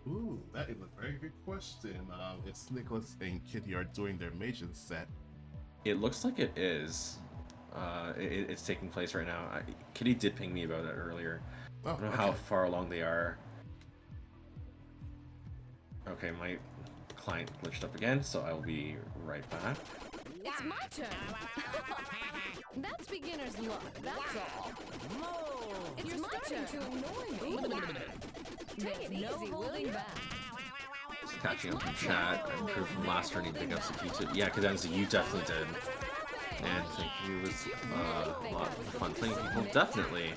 Ooh, that is a very good question. If Nicholas and Kitty are doing their Meijin set. It looks like it is. It's taking place right now. Kitty did ping me about it earlier. Oh, I don't know how okay. far along they are. Okay, my client glitched up again, so I will be right back. It's my turn. That's beginner's luck, that's all. It's You're my starting turn. to annoy me. Take it No easy, will holding ya? back. Just catching up from chat. I'm proof from last turn he big ups to Kitti. Yeah, Cadenza, you definitely did. And thank you. It was a lot of fun playing people. Definitely.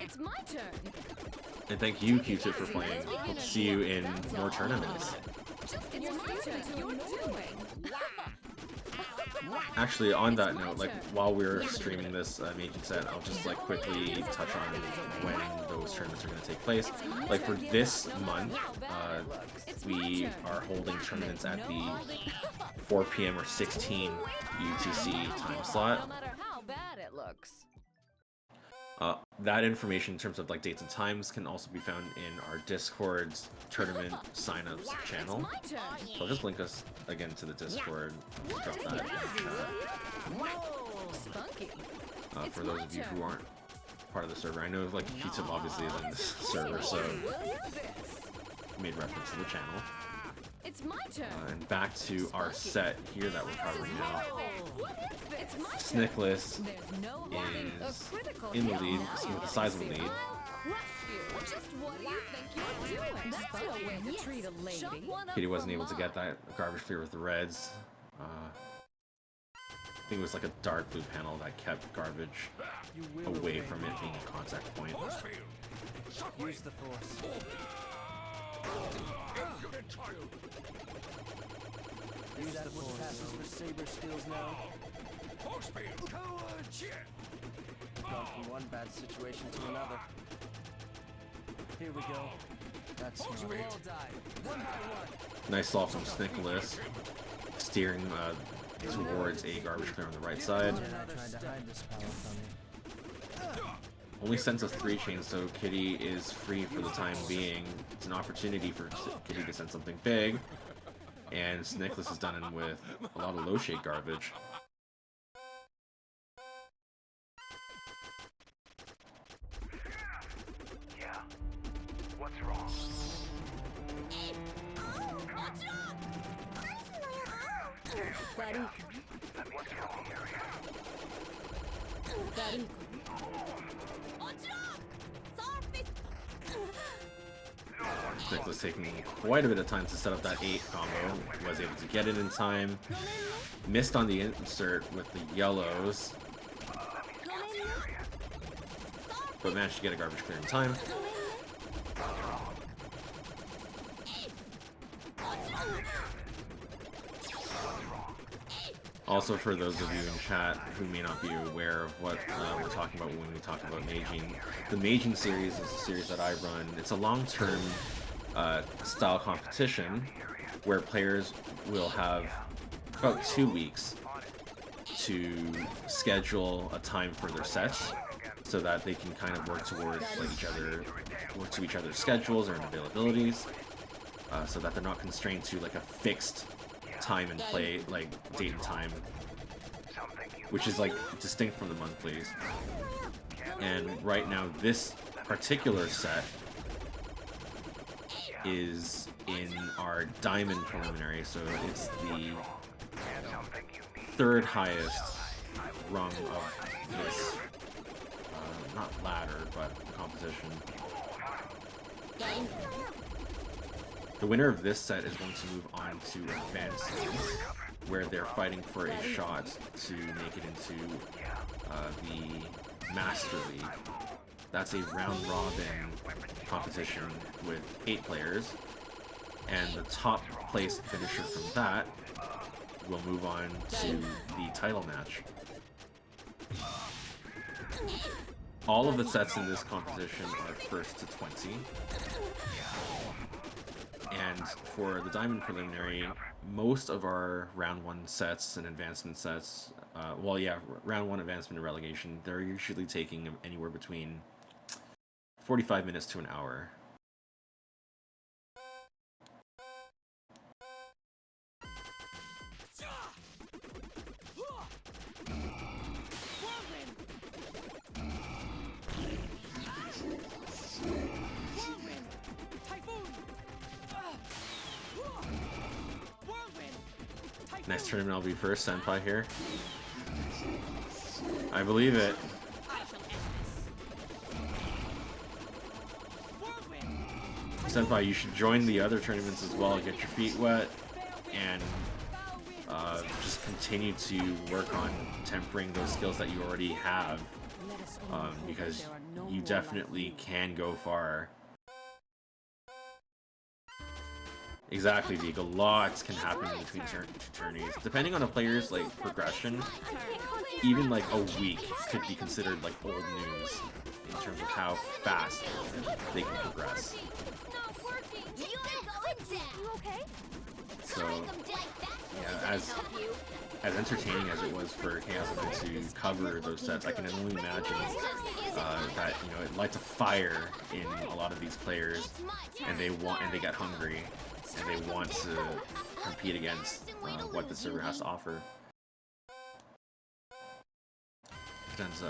It's my turn. And thank you, Q-Tip, for playing. Hope to see you in more tournaments. It's my turn. You're doing. Actually, on that note, like while we're streaming this Meijin set, I'll just like quickly touch on when those tournaments are going to take place. Like for this month, we are holding tournaments at the 4 p.m. or 16 UTC time slot. No matter how bad it looks. That information in terms of like dates and times can also be found in our Discord's tournament signups channel. So I'll just link us again to the Discord. Drop that in the chat. Spunky. For those of you who aren't part of the server. I know like Kitti obviously is in this server, so made reference to the channel. It's my turn. And back to our set here that we're covering now. It's my Snicholas There's no is in the lead, with a sizable lead. Just what do you think you're doing? That's no way to treat a lady. Kitty wasn't able to get that garbage clear with the reds. I think it was like a dark blue panel that kept garbage away from it being a contact point. Use the force. Use that force. Passes for saber skills now. Gone from one bad situation to another. Here we go. That's smart. Nice stall from Snicholas, steering towards a garbage clear on the right side. Only sends us 3 chains, so Kitty is free for the time being. It's an opportunity for Kitty to send something big, and Snicholas is done in with a lot of low shade garbage. Yeah. What's wrong? Snicholas taking quite a bit of time to set up that 8 combo. Was able to get it in time. Missed on the insert with the yellows, but managed to get a garbage clear in time. Also, for those of you in chat who may not be aware of what we're talking about when we talk about Meijin, the Meijin series is a series that I run. It's a long-term style competition where players will have about 2 weeks to schedule a time for their sets so that they can kind of work towards work to each other's schedules or availabilities, so that they're not constrained to like a fixed time and play, like date and time, which is like distinct from the monthlies. And right now this particular set is in our diamond preliminary, so it's the 3rd highest rung of this not ladder but competition. The winner of this set is going to move on to advanced seeds, where they're fighting for a shot to make it into the Master League. That's a round-robin competition with 8 players, and the top place finisher from that will move on to the title match. All of the sets in this competition are 1st to 20. And for the Diamond Preliminary, most of our round 1 sets and advancement sets, round 1 advancement and relegation, they're usually taking anywhere between 45 minutes to an hour. Next tournament I'll be first, Senpai here. I believe it. Senpai, you should join the other tournaments as well, get your feet wet, and just continue to work on tempering those skills that you already have, because you definitely can go far. Exactly, Deke. A lot can happen in between tourneys. Depending on a player's like progression, even like a week could be considered like old news in terms of how fast they can progress. So, yeah, as entertaining as it was for Chaos Event to cover those sets, I can only imagine that, you know, it lights a fire in a lot of these players, and they get hungry, and they want to compete against what the server has to offer.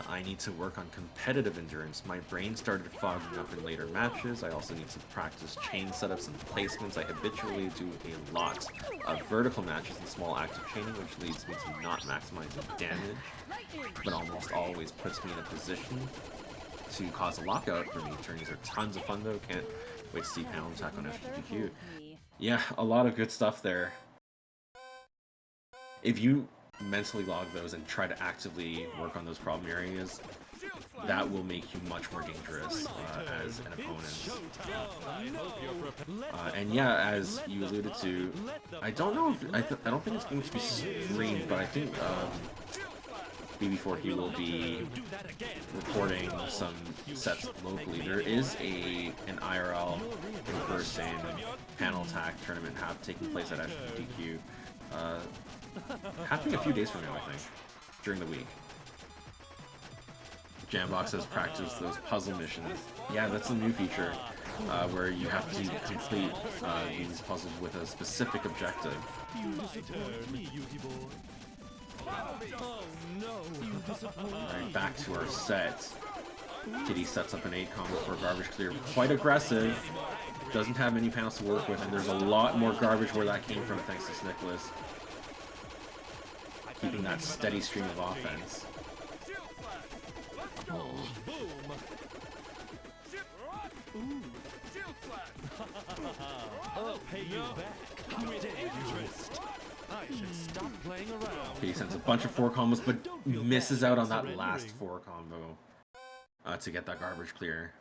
I need to work on competitive endurance. My brain started fogging up in later matches. I also need to practice chain setups and placements. I habitually do a lot of vertical matches and small active chaining, which leads me to not maximizing damage, but almost always puts me in a position to cause a lockout for me. Tourneys are tons of fun though. Can't wait to see panel attack on FGQ. Yeah, a lot of good stuff there. If you mentally log those and try to actively work on those problem areas, that will make you much more dangerous as an opponent. And yeah, as you alluded to, I don't know if I don't think it's going to be streamed, but I think BB4Q will be reporting some sets locally. There is an IRL in-person panel attack tournament taking place at FGQ. Happening a few days from now, I think, during the week. Jambox has practiced those puzzle missions. Yeah, that's a new feature, where you have to complete these puzzles with a specific objective. Alright, back to our set. Kitti sets up an 8 combo for garbage clear. Quite aggressive. Doesn't have many panels to work with, and there's a lot more garbage where that came from thanks to Snicholas. Keeping that steady stream of offense. I'll pay you back with interest. I should stop playing around. He sends a bunch of 4 combos, but misses out on that last 4 combo to get that garbage clear.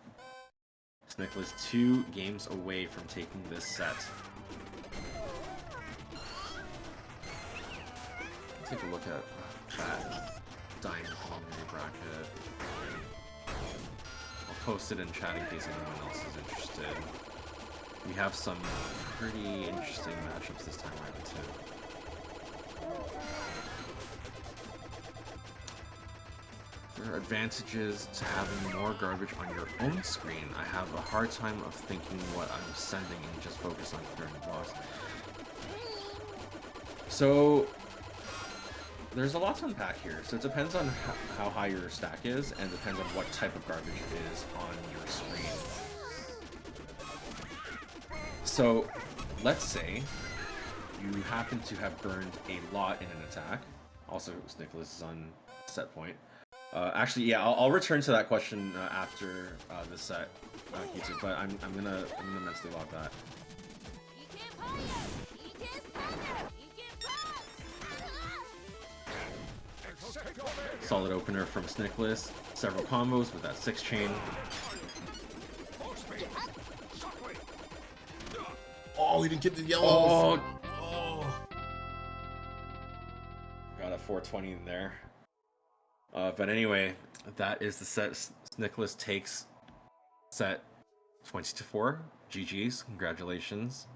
Snicholas 2 games away from taking this set. Take a look at that Diamond community bracket. I'll post it in chat in case anyone else is interested. We have some pretty interesting matchups this time around too. There are advantages to having more garbage on your own screen. I have a hard time of thinking what I'm sending and just focus on clearing the box. So there's a lot to unpack here. So it depends on how high your stack is, and depends on what type of garbage is on your screen. So let's say you happen to have burned a lot in an attack. Also, Snicholas is on set point. Actually, yeah, I'll return to that question after this set, Kitti, but I'm gonna mentally log that. Solid opener from Snicholas. Several combos with that 6 chain. Oh, he didn't get the yellows. Oh. Got a 420 in there. But anyway, that is the set. Snicholas takes set 20-4. GG's. Congratulations.